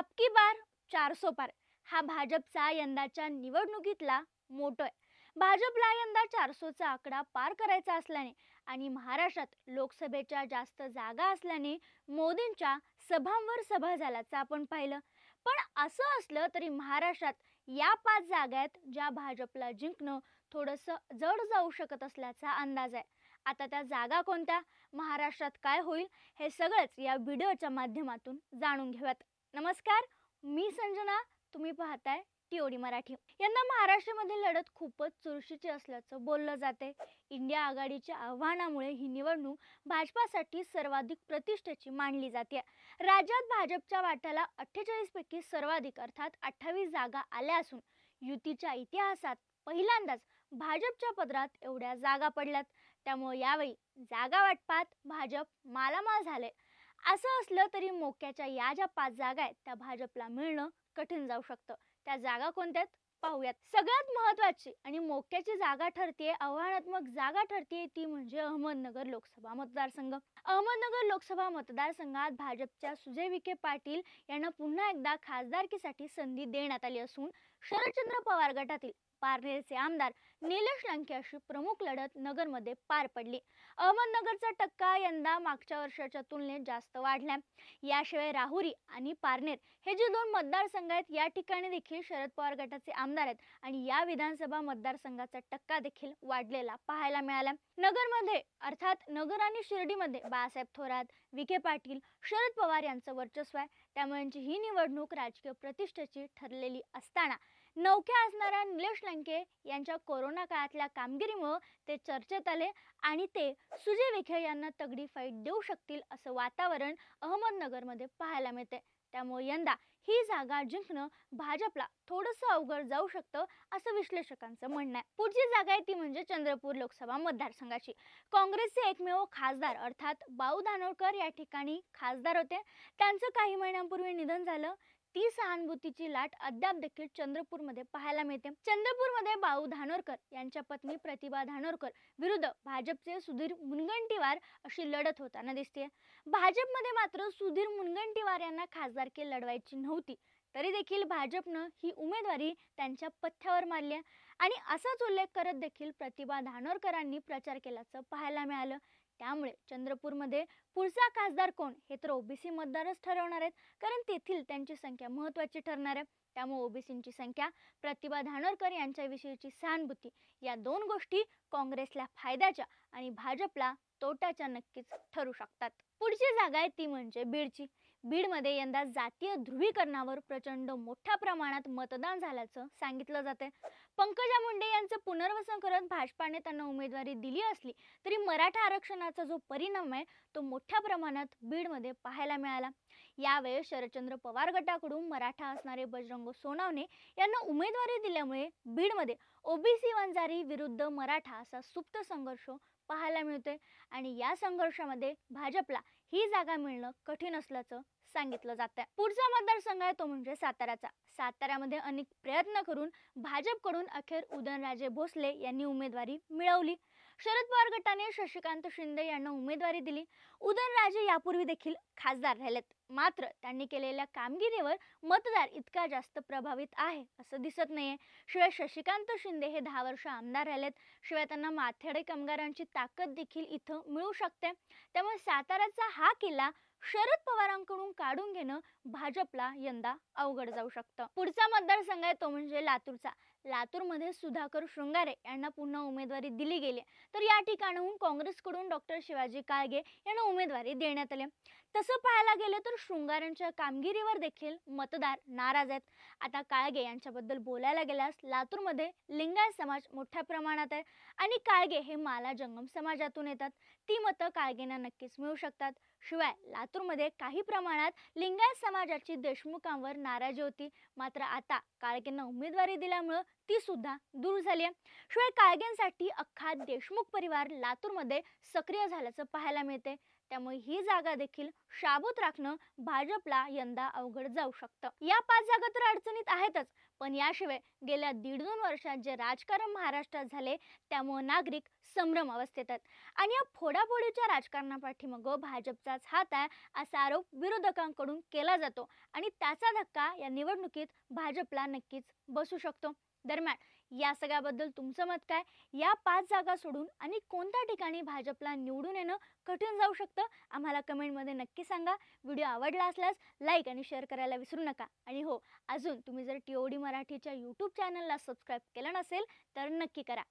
अबकी बार 400 पार हा भाजपचा यंदाच्या निवडणुकीतला मोटो आहे. भाजपला यंदा 400चा आकडा पार करायचा असल्याने आणि महाराष्ट्रात लोकसभेच्या जास्त जागा असल्याने मोदींच्या सभांवर सभा झाल्याचं आपण पाहिलं. पण असं असलं तरी महाराष्ट्रात या 5 जागा आहेत ज्या भाजपला जिंकणं थोडंसं जड जाऊ शकत असल्याचा अंदाज आहे. आता त्या जागा कोणत्या, महाराष्ट्रात काय होईल, हे सगळंच या व्हिडिओच्या माध्यमातून जाणून घेऊयात. नमस्कार, मी संजना. तुम्ही पाहताय टीओडी मराठी. यंदा महाराष्ट्रामध्ये लढत खूपच चुरशीची असल्याचं बोललं जाते. इंडिया आघाडीच्या आव्हानामुळे ही निवडणूक भाजपासाठी सर्वाधिक प्रतिष्ठेची मानली जाते. राज्यात भाजपच्या वाट्याला 48 पैकी सर्वाधिक अर्थात 28 जागा आल्या असून युतीच्या इतिहासात पहिल्यांदाच भाजपच्या पदरात एवढ्या जागा पडल्यात. त्यामुळे यावेळी जागा वाटपात भाजप मालामाल झाले. असं असलं तरी मोक्याच्या या ज्या 5 जागा आहेत त्या भाजपला मिळणं कठीण जाऊ शकतं. त्या जागा कोणत्या आहेत पाहूयात. सगळ्यात महत्त्वाची आणि मोक्याची जागा ठरते, आव्हानात्मक जागा ठरते, ती म्हणजे अहमदनगर लोकसभा मतदारसंघ. अहमदनगर लोकसभा मतदारसंघात भाजपच्या सुजय विखे पाटील यांना पुन्हा एकदा खासदारकीसाठी संधी देण्यात आली असून शरदचंद्र पवार गटातील पारनेरचे आमदार निलेश लंके अशी प्रमुख लढत नगरमध्ये पार पडली. अहमदनगरचा टक्का यंदा मागच्या वर्षाच्या तुलनेत जास्त वाढला. याशिवाय राहुरी आणि पारनेर हे जे 2 मतदारसंघ आहेत या ठिकाणी देखील शरद पवार गटाचे आमदार आहेत आणि या विधानसभा मतदारसंघाचा टक्का देखील वाढलेला पाहायला मिळाला. नगरमध्ये अर्थात नगर आणि शिर्डीमध्ये बाळासाहेब थोरात, विखे पाटील, शरद पवार यांचं वर्चस्व आहे. त्यामुळे ही निवडणूक राजकीय प्रतिष्ठेची ठरलेली असताना नौख्या असणाऱ्या निलेश लंके यांच्या कोरोना काळातल्या कामगिरीमुळे ते चर्चेत आले आणि ते सुजय विखे यांना तगडी फाईट देऊ शकतील असं वातावरण अहमदनगरमध्ये पाहायला मिळते. त्यामुळे यंदा ही जागा जिंकणं भाजपला थोडंसं अवघड जाऊ शकतं असं विश्लेषकांचं म्हणणं आहे. पुढची जागा आहे ती म्हणजे चंद्रपूर लोकसभा मतदारसंघाची. काँग्रेसचे एकमेव खासदार अर्थात बाळू धानोरकर या ठिकाणी खासदार होते. त्यांचं काही महिन्यांपूर्वी निधन झालं. ती सहानुभूतीची लाट अद्याप देखील चंद्रपूरमध्ये पाहायला मिळते. चंद्रपूरमध्ये बाळू धानोरकर यांच्या पत्नी प्रतिभा धानोरकर विरुद्ध भाजपचे सुधीर मुनगंटीवार अशी लढत होताना दिसते. भाजपमध्ये मात्र सुधीर मुनगंटीवार यांना खासदारकी लढवायची नव्हती, तरी देखील भाजपनं ही उमेदवारी त्यांच्या पथ्यावर मारली आणि असाच उल्लेख करत देखील प्रतिभा धानोरकरांनी प्रचार केल्याचं पाहायला मिळालं. त्यामुळे चंद्रपूरमध्ये पुढचा खासदार कोण हे तर ओबीसी मतदारच ठरवणार आहेत, कारण तेथील त्यांची संख्या महत्त्वाची ठरणार आहे. त्यामुळे ओबीसींची संख्या, प्रतिभा धानोरकर यांच्याविषयीची सहानुभूती या 2 गोष्टी काँग्रेसला फायद्याच्या आणि भाजपला तोट्याच्या नक्कीच ठरू शकतात. पुढची जागा आहे ती म्हणजे बीडची. बीडमध्ये यंदा जातीय ध्रुवीकरणावर प्रचंड मोठ्या प्रमाणात मतदान झाल्याचं सांगितलं जाते. पंकजा मुंडे यांचं पुनर्वसन करत भाजपाने त्यांना उमेदवारी दिली असली तरी मराठा आरक्षणाचा जो परिणाम आहे तो मोठ्या प्रमाणात बीडमध्ये पाहायला मिळाला. यावेळी शरदचंद्र पवार गटाकडून मराठा असणारे बजरंग सोनवणे यांना उमेदवारी दिल्यामुळे बीडमध्ये ओबीसी वंजारी विरुद्ध मराठा असा सुप्त संघर्ष पाहायला मिळतोय आणि या संघर्षामध्ये भाजपला ही जागा मिळणं कठीण असल्याचं सांगितलं जातं. पुढचा मतदारसंघ आहे तो म्हणजे साताराचा. साताऱ्यामध्ये अनेक प्रयत्न करून भाजपकडून अखेर उदयनराजे भोसले यांनी उमेदवारी मिळवली. शरद पवार गटाने शशिकांत शिंदे यांना उमेदवारी दिली. उदयनराजे यापूर्वी देखील खासदार राहिलेत, मात्र त्यांनी केलेल्या कामगिरीवर मतदार इतका जास्त प्रभावित आहे असं दिसत नाहीये. शिवाय शशिकांत शिंदे हे 10 वर्ष आमदार राहिलेत. शिवाय त्यांना माथेडे कामगारांची ताकद देखील इथं मिळू शकते. त्यामुळे साताऱ्याचा हा किल्ला शरद पवारांकडून काढून घेणं भाजपला यंदा अवघड जाऊ शकतं. पुढचा मतदारसंघ आहे तो म्हणजे लातूरचा. लातूरमध्ये सुधाकर शृंगारे यांना पुन्हा उमेदवारी दिली गेली, तर या ठिकाणाहून काँग्रेसकडून डॉक्टर शिवाजी काळगे यांना उमेदवारी देण्यात आली. तसं पाहायला गेलं तर शृंगारेंच्या कामगिरीवर देखील मतदार नाराज आहेत. आता काळगे यांच्याबद्दल बोलायला गेल्यास लातूरमध्ये लिंगायत समाज मोठ्या प्रमाणात आहे आणि काळगे हे माला जंगम समाजातून येतात. ती मतं काळगेंना नक्कीच मिळू शकतात. शिवाय लातूरमध्ये काही प्रमाणात लिंगायत समाजाची देशमुखांवर नाराजी होती, मात्र आता काळगेंना उमेदवारी दिल्यामुळे ती सुद्धा दूर झाली आहे. शिवाय काळगेंसाठी अख्खा देशमुख परिवार लातूरमध्ये सक्रिय झाल्याचं पाहायला मिळते. त्यामुळे ही जागा देखील शाबूत राखणं भाजपला यंदा अवघड जाऊ शकतं. या 5 जागा तर अडचणीत आहेतच, पण याशिवाय गेल्या 1.5-2 वर्षात जे राजकारण महाराष्ट्रात झाले त्यामुळे नागरिक संभ्रम अवस्थेत आहेत आणि या फोडाफोडीच्या राजकारणापाठीमागं भाजपचाच हात आहे असा आरोप विरोधकांकडून केला जातो आणि त्याचा धक्का या निवडणुकीत भाजपला नक्कीच बसू शकतो. दरम्यान या सगळ्याबद्दल तुमचं मत काय? या 5 जागा सोडून आणि कोणत्या ठिकाणी भाजपला निवडून येणं कठीण जाऊ शकतं? आम्हाला कमेंटमध्ये नक्की सांगा. व्हिडिओ आवडला असल्यास लाईक आणि शेअर करायला विसरू नका. आणि हो, अजून तुम्ही जर TOD मराठीच्या यूट्यूब चॅनलला सबस्क्राईब केलं नसेल तर नक्की करा.